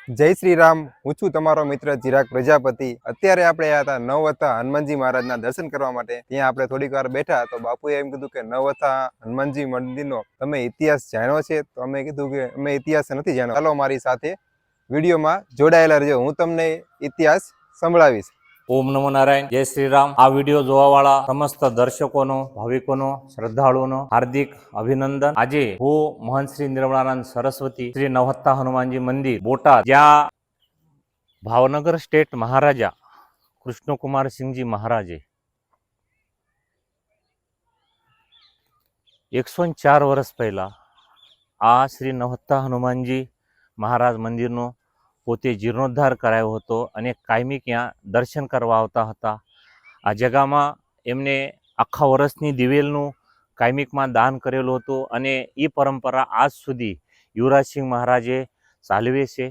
જય શ્રી રામ. હું છું તમારો મિત્ર ચિરાગ પ્રજાપતિ. અત્યારે આપણે આવ્યા હતા નવવથા હનુમાનજી મહારાજના દર્શન કરવા માટે. ત્યાં આપણે થોડીક વાર બેઠા તો બાપુએ એમ કીધું કે નવવથા હનુમાનજી મંદિરનો તમે ઇતિહાસ જાણ્યો છે? તો અમે કીધું કે અમે ઇતિહાસ નથી જાણ્યો. ચાલો મારી સાથે વિડીયોમાં જોડાયેલા રહેજો, હું તમને ઇતિહાસ સંભળાવીશ. ઓમ નમો નારાયણ. જય શ્રી રામ. આ વિડીયો જોવા વાળા સમસ્ત દર્શકોનો, ભાવિકોનો, શ્રદ્ધાળુઓનો હાર્દિક અભિનંદન. આજે હું મહંત શ્રી નિર્મળાનંદ સરસ્વતી શ્રી નવવથા હનુમાનજી મંદિર બોટાદ, જ્યાં ભાવનગર સ્ટેટ મહારાજા કૃષ્ણકુમારસિંહજી મહારાજે 104 વર્ષ પહેલા આ શ્રી નવવથા હનુમાનજી મહારાજ મંદિરનો પોતે જીર્ણોદ્ધાર કરાયો હતો અને કાયમી ત્યાં દર્શન કરવા આવતા હતા. આ જગામાં એમને આખા વર્ષની દિવેલનું કાયમિકમાં દાન કરેલું હતું અને એ પરંપરા આજ સુધી યુવરાજસિંહ મહારાજે ચાલવે છે.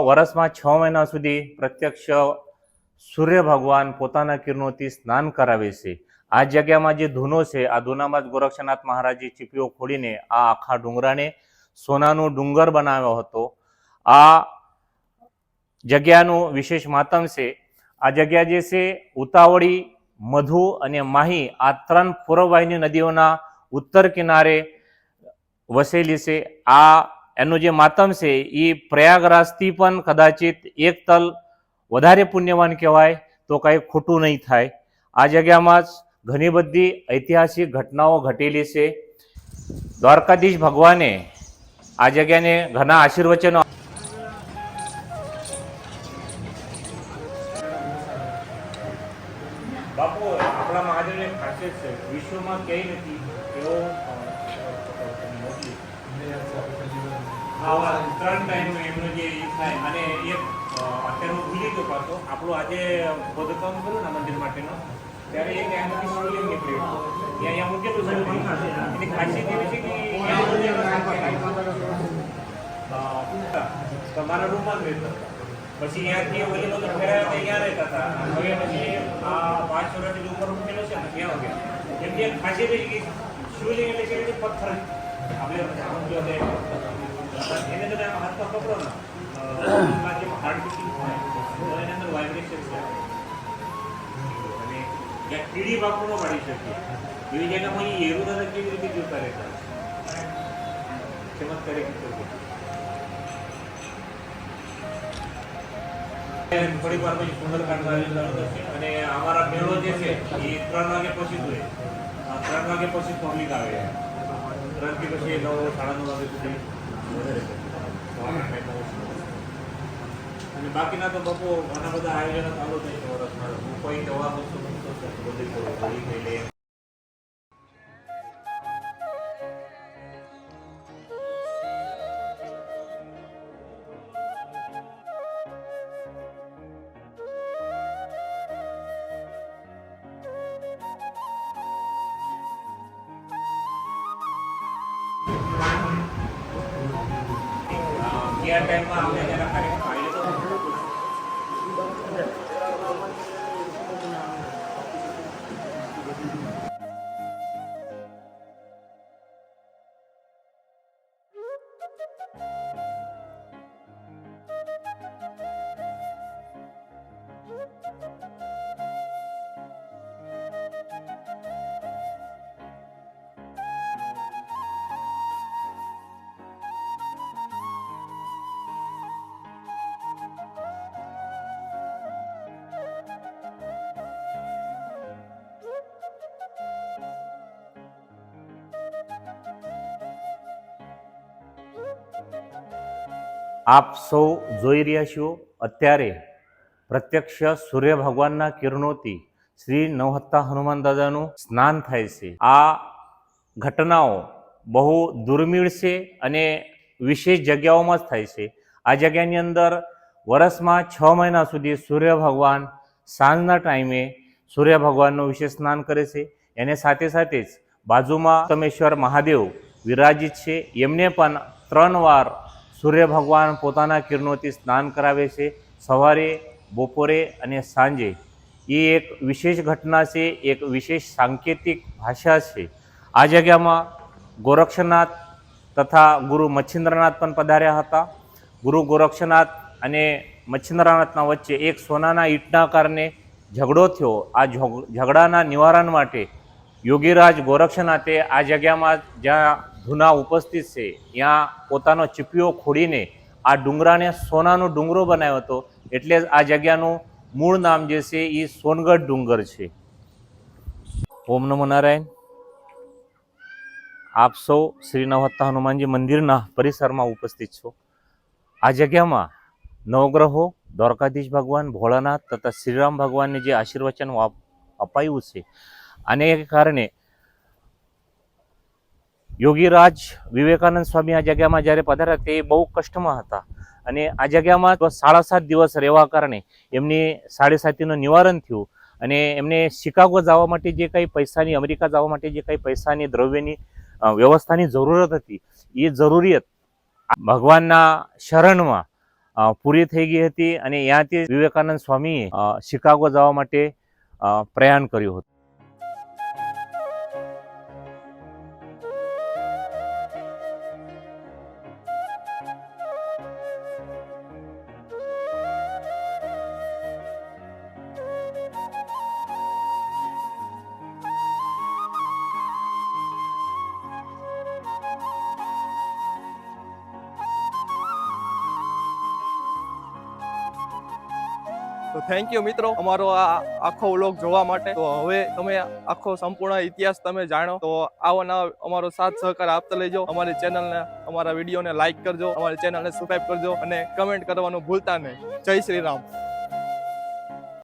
વર્ષમાં 6 મહિના સુધી પ્રત્યક્ષ સૂર્ય ભગવાન પોતાના કિરણોથી સ્નાન કરાવે છે. આ જગ્યામાં જે ધૂનો છે, આ ધૂનામાં જ ગોરક્ષનાથ મહારાજે ચીપીઓ ખોડીને આ આખા ડુંગરાને સોનાનો ડુંગર બનાવ્યો હતો. આ જગ્યાનું વિશેષ માતમ છે. આ જગ્યા જે છે ઉતાવળી, મધુ અને માહી આ 3 પૂર્વવાહિની નદીઓના ઉત્તર કિનારે વસેલી છે. આ એનું જે માતમ છે એ પ્રયાગરાજથી પણ કદાચિત એક તલ વધારે પુણ્યવાન કહેવાય તો કંઈ ખોટું નહીં થાય. આ જગ્યામાં જ ઘણી બધી ઐતિહાસિક ઘટનાઓ ઘટેલી છે. દ્વારકાધીશ ભગવાને આ જગ્યાને ઘણા આશીર્વચનો બાપુ આપણા મહાદેવની ખાસિયત છે, વિશ્વમાં ક્યાંય નથી એવો આવા 3 ટાઈમ એમનો જે થાય અને એક અત્યારે હું ભૂલી ગયો પાછો આપણું આજે ખોદકામ કર્યું ને મંદિર માટેનું, ત્યારે એક એમાંથી શિવલિંગ નીકળ્યું. અહીંયા મૂકેલું છે. એની ખાસિયત એવી છે કે તમારા રૂમમાં જ રહેતા હતા. પછી ત્યાંથી ઓલી લોકો ફેરાયા ત્યાં રહેતા હતા. હવે પછી આ 5 વર્ષથી ઉપર મૂકેલો છે ને ત્યાં ગયા. એમની એક ખાસિયત છે કે શિવલિંગ એટલે કે પથ્થર આપણે એને તમે હાથમાં પકડો ને હાર્ટ બીટિંગ થાય તો એની અંદર વાઇબ્રેશન છે અને જ્યાં કીડી બાપુ ન પાડી શકીએ એવી જગ્યામાં એરું દાદા કેવી રીતે જોતા રહેતા ચમત્કારિક થોડીક વાર પછી સુંદરકાંડ અને અમારા મેળો જે છે એ 3 વાગે પછી જોઈએ. 3 વાગે પછી પબ્લિક આવે. 3 થી પછી 9, 9:30 વાગે સુધી અને બાકીના તો બપો ઘણા બધા આયોજનો ચાલુ થાય છે વર્ષમાં. હું કોઈ નવા વસ્તુ બધી કરી લે. क्या टाइम में हमने जरा कार्यक्रम आयोजित આપ સૌ જોઈ રહ્યા છો અત્યારે પ્રત્યક્ષ સૂર્ય ભગવાનના કિરણોથી શ્રી નવહત્તા હનુમાન દાદાનું સ્નાન થાય છે. આ ઘટનાઓ બહુ દુર્મિળ છે અને વિશેષ જગ્યાઓમાં જ થાય છે. આ જગ્યાની અંદર વર્ષમાં 6 મહિના સુધી સૂર્ય ભગવાન સાંજના ટાઈમે સૂર્ય ભગવાનનું વિશેષ સ્નાન કરે છે. એને સાથે સાથે જ બાજુમાં તમેશ્વર મહાદેવ વિરાજિત છે, એમને પણ 3 વાર સૂર્ય ભગવાન પોતાના કિરણોથી સ્નાન કરાવે છે, સવારે, બપોરે અને સાંજે. એ એક વિશેષ ઘટના છે, એક વિશેષ સાંકેતિક ભાષા છે. આ જગ્યામાં ગોરક્ષનાથ તથા ગુરુ મચ્છિન્દ્રનાથ પણ પધાર્યા હતા. ગુરુ ગોરક્ષનાથ અને મચ્છિન્દ્રનાથના વચ્ચે એક સોનાના ઈંટના કારણે ઝઘડો થયો. આ ઝઘડાના નિવારણ માટે યોગીરાજ ગોરક્ષનાથે આ જગ્યામાં જ્યાં ધૂના ઉપસ્થિત છે ત્યાં પોતાનો ચીપિયો ખોડીને આ ડુંગરાને સોનાનો ડુંગરો બનાવ્યો હતો. એટલે જ આ જગ્યાનું મૂળ નામ જે છે એ સોનગઢ ડુંગર છે. ઓમ નમો નારાયણ. આપ સૌ શ્રી નવહત્તા હનુમાનજી મંદિરના પરિસરમાં ઉપસ્થિત છો. આ જગ્યામાં નવગ્રહો, દ્વારકાધીશ ભગવાન, ભોળાનાથ તથા શ્રીરામ ભગવાનને જે આશીર્વચન અપાયું છે, આને કારણે યોગીરાજ વિવેકાનંદ સ્વામી આ જગ્યામાં જ્યારે પધાર્યા તે બહુ કષ્ટમાં હતા અને આ જગ્યામાં 7.5 દિવસ રહેવા કારણે એમની સાડેસાતીનું નિવારણ થયું અને એમને શિકાગો જવા માટે જે કંઈ પૈસાની, અમેરિકા જવા માટે જે કંઈ પૈસાની, દ્રવ્યની વ્યવસ્થાની જરૂરત હતી, એ જરૂરિયાત ભગવાનના શરણમાં પૂરી થઈ ગઈ હતી અને ત્યાંથી વિવેકાનંદ સ્વામીએ શિકાગો જવા માટે પ્રયાણ કર્યું હતું. તો થેન્ક યુ મિત્રો અમારો આ આખો વ્લોગ જોવા માટે. તો હવે તમે આખો સંપૂર્ણ ઇતિહાસ તમે જાણો. તો આવો નવા અમારો સાથ સહકાર આપતા લેજો. અમારી ચેનલને, અમારા વિડીયોને લાઈક કરજો, અમારી ચેનલને સબસ્ક્રાઈબ કરજો અને કમેન્ટ કરવાનું ભૂલતા નહીં. જય શ્રી રામ.